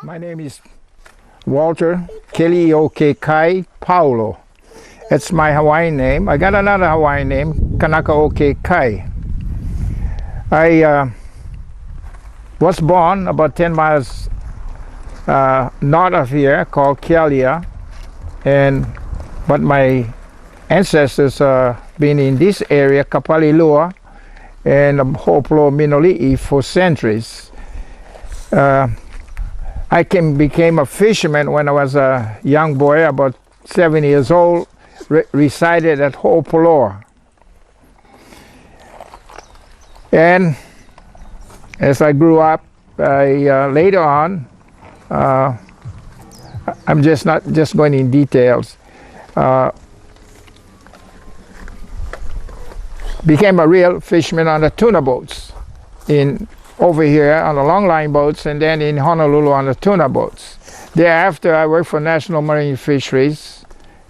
My name is Walter Kelioke Kai Paulo. That's my Hawaiian name. I got another Hawaiian name, Kanaka Oke Kai. I was born about 10 miles north of here, called Kealia, but my ancestors been in this area, Kapalilua and Hoplo Minoli'i, for centuries. I became a fisherman when I was a young boy, about 7 years old, resided at Hopolo. And as I grew up, later on, I'm just not just going in details, became a real fisherman on the tuna boats over here on the long line boats, and then in Honolulu on the tuna boats. Thereafter, I worked for National Marine Fisheries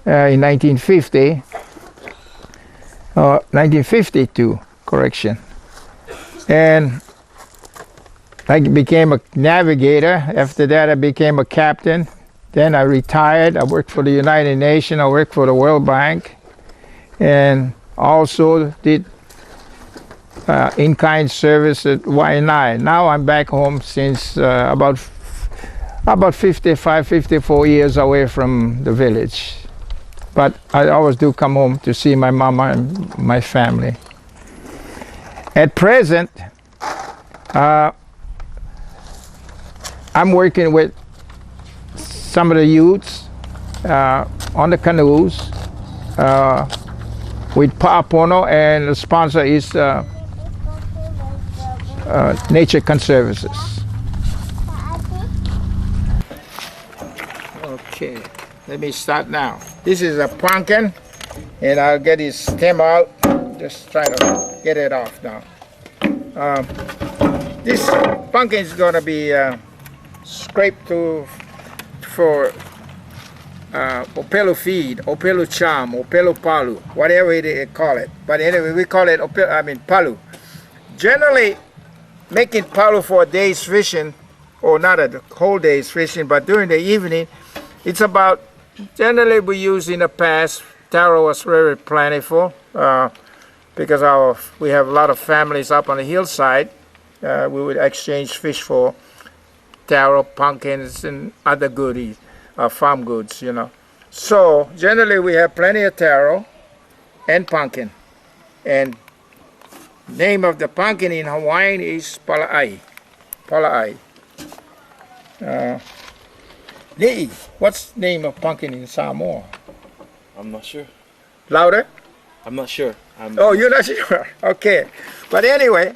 in 1952, correction. And I became a navigator. After that, I became a captain. Then I retired. I worked for the United Nations. I worked for the World Bank, and also did in-kind service at YNI. Now I'm back home since about 55, 54 years away from the village. But I always do come home to see my mama and my family. At present, I'm working with some of the youths on the canoes with Pa'apono, and the sponsor is Nature Conservancies. Okay, let me start now. This is a pumpkin, and I'll get his stem out. Just try to get it off now. This pumpkin is going to be scraped for opelu feed, opelu charm, opelu palu, whatever they call it. But anyway, we call it palu. Generally, making palu for a day's fishing, or not a whole day's fishing, but during the evening, it's about, generally we use in the past, taro was very plentiful because we have a lot of families up on the hillside. We would exchange fish for taro, pumpkins, and other goodies, farm goods, you know. So generally we have plenty of taro and pumpkin. And name of the pumpkin in Hawaiian is pala'ai. Pala'ai. Le'i, what's the name of pumpkin in Samoa? I'm not sure. Louder? I'm not sure. Oh, you're not sure? Okay. But anyway,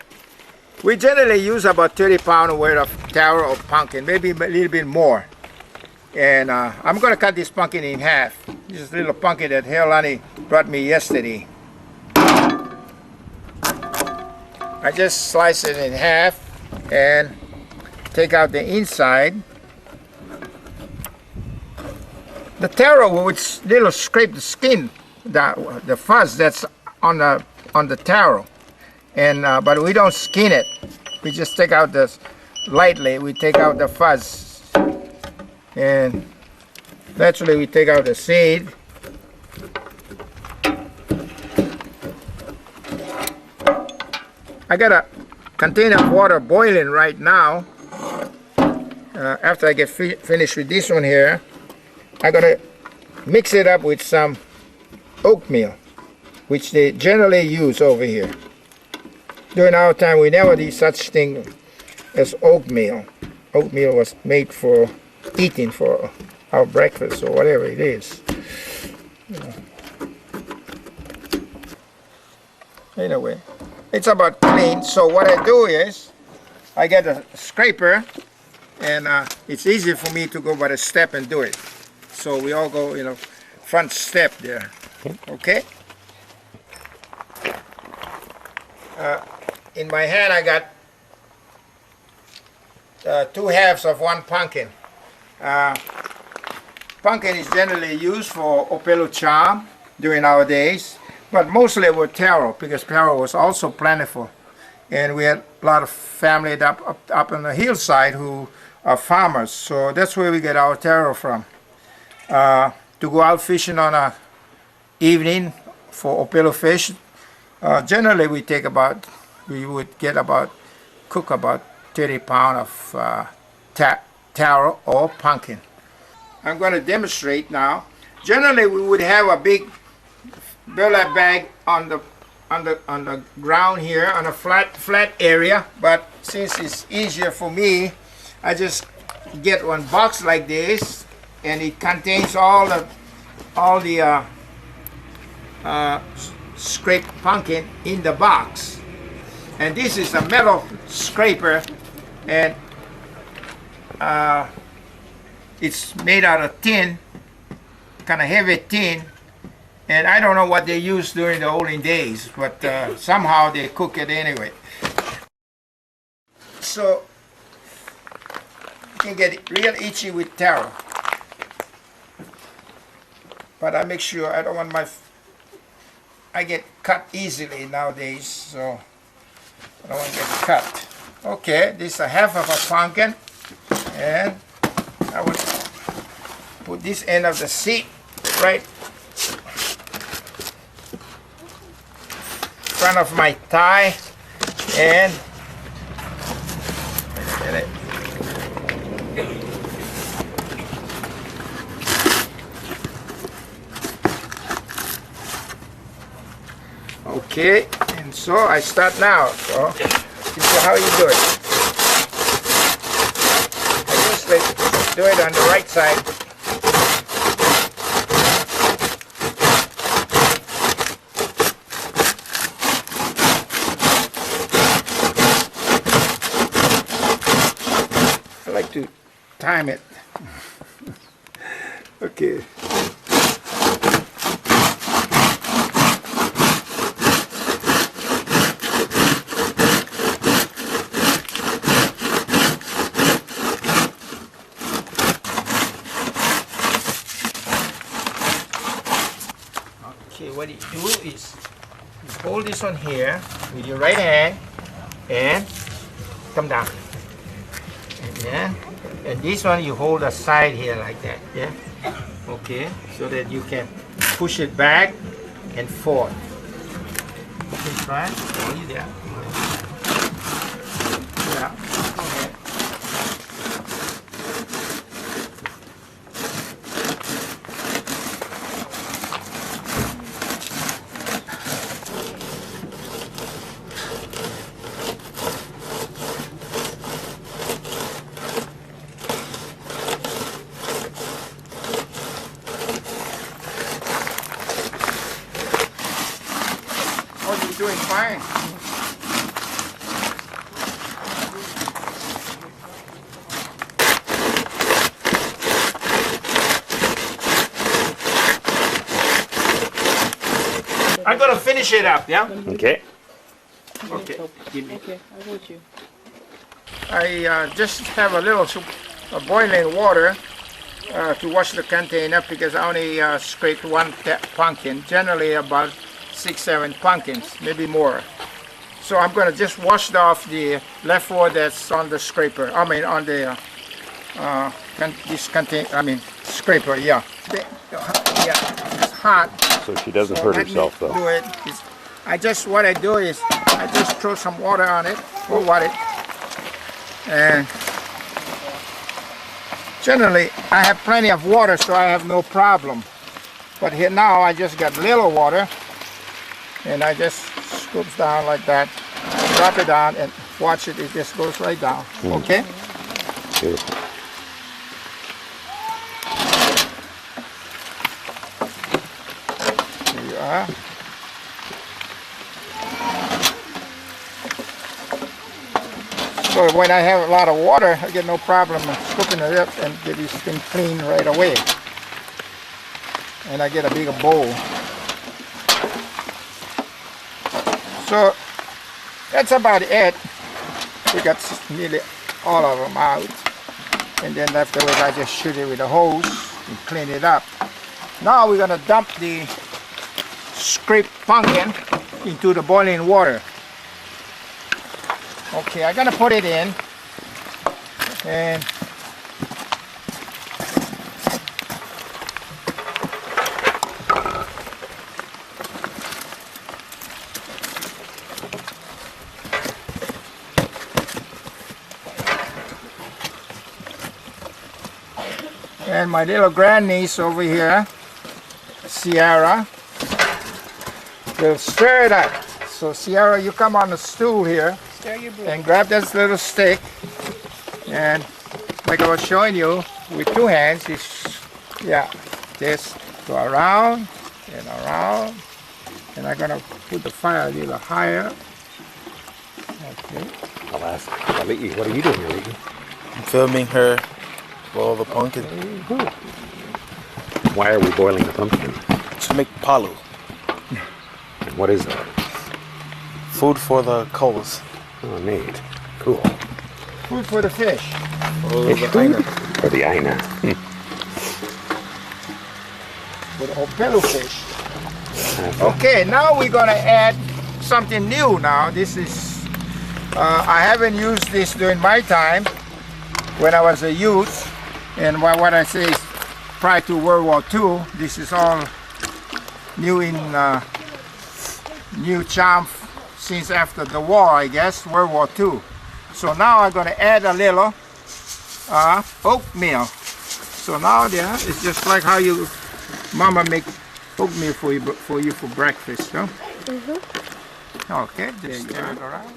we generally use about 30 pounds worth of taro or pumpkin, maybe a little bit more. And I'm going to cut this pumpkin in half. This is a little pumpkin that Helani brought me yesterday. I just slice it in half and take out the inside. The taro would little scrape the skin, the fuzz that's on the taro, and but we don't skin it. We just take out lightly. We take out the fuzz, and naturally we take out the seed. I got a container of water boiling right now. After I get finished with this one here, I'm going to mix it up with some oatmeal, which they generally use over here. During our time, we never did such thing as oatmeal. Oatmeal was made for eating, for our breakfast or whatever it is. Anyway, it's about clean. So what I do is, I get a scraper, and it's easy for me to go by the step and do it. So we all go, front step there. Okay? In my hand I got 2 halves of one pumpkin. Pumpkin is generally used for opelu charm during our days, but mostly with taro, because taro was also plentiful. And we had a lot of family up on the hillside who farmers. So that's where we get our taro from. To go out fishing on a evening for opelo fish, generally we would cook about 30 pounds of taro or pumpkin. I'm going to demonstrate now. Generally we would have a big burlap bag on the ground here on a flat area, but since it's easier for me, I just get one box like this, and it contains all the scraped pumpkin in the box. And this is a metal scraper, and it's made out of tin, kind of heavy tin, and I don't know what they used during the olden days, but somehow they cook it anyway. So you can get real itchy with taro, but I make sure I don't want I get cut easily nowadays, so I don't want to get cut. Okay, this is a half of a pumpkin, and I would put this end of the seat right in front of my thigh, and get it. Okay, and so I start now. So this is how you do it. I usually do it on the right side. I like to time it. Okay. Okay, what you do is you hold this one here with your right hand and come down. And this one you hold the side here like that, yeah? Okay, so that you can push it back and forth. Okay, try. Yeah. Yeah. Okay. Oh, you're doing fine. I'm gonna finish it up, yeah? Okay. Okay. Give me. Okay, I'll hold you. I just have a little boiling water to wash the container because I only scraped one pumpkin, generally about 6-7 pumpkins, maybe more. So I'm going to just wash off the leftover that's on the scraper. I mean on the scraper. Yeah. Yeah, it's hot. So she doesn't So hurt let me herself though. do it. What I do is I just throw some water on it, or water, and generally I have plenty of water, so I have no problem. But here now I just got little water, and I just scoops down like that, drop it down, and watch it. It just goes right down. Okay. Beautiful. Here you are. So when I have a lot of water, I get no problem scooping it up and get this thing clean right away. And I get a bigger bowl. So that's about it. We got nearly all of them out. And then afterwards I just shoot it with a hose and clean it up. Now we're gonna dump the scraped pumpkin into the boiling water. Okay, I'm gonna put it in, and And my little grandniece over here, Sierra, will stir it up. So Sierra, you come on the stool here Stir your bread. and grab this little stick, and like I was showing you with two hands, just go around and around, and I'm gonna put the fire a little higher. Okay. I'll ask Aliki, what are you doing, Aliki? I'm filming her boil the pumpkin Why are we boiling the pumpkin? to make palu. And what is that? Food for the coals. Oh, neat. Cool. Food for the fish. Or Fish the food? aina. For the Aina. For the opelu fish. Okay, now we're gonna add something new now. This is, I haven't used this during my time when I was a youth. And what I say is prior to World War II, this is all new in, new charm since after the war, I guess, World War II. So now I'm gonna add a little oatmeal. So now there, it's just like how you, Mama make oatmeal for you for breakfast, huh? Okay, just stir it around.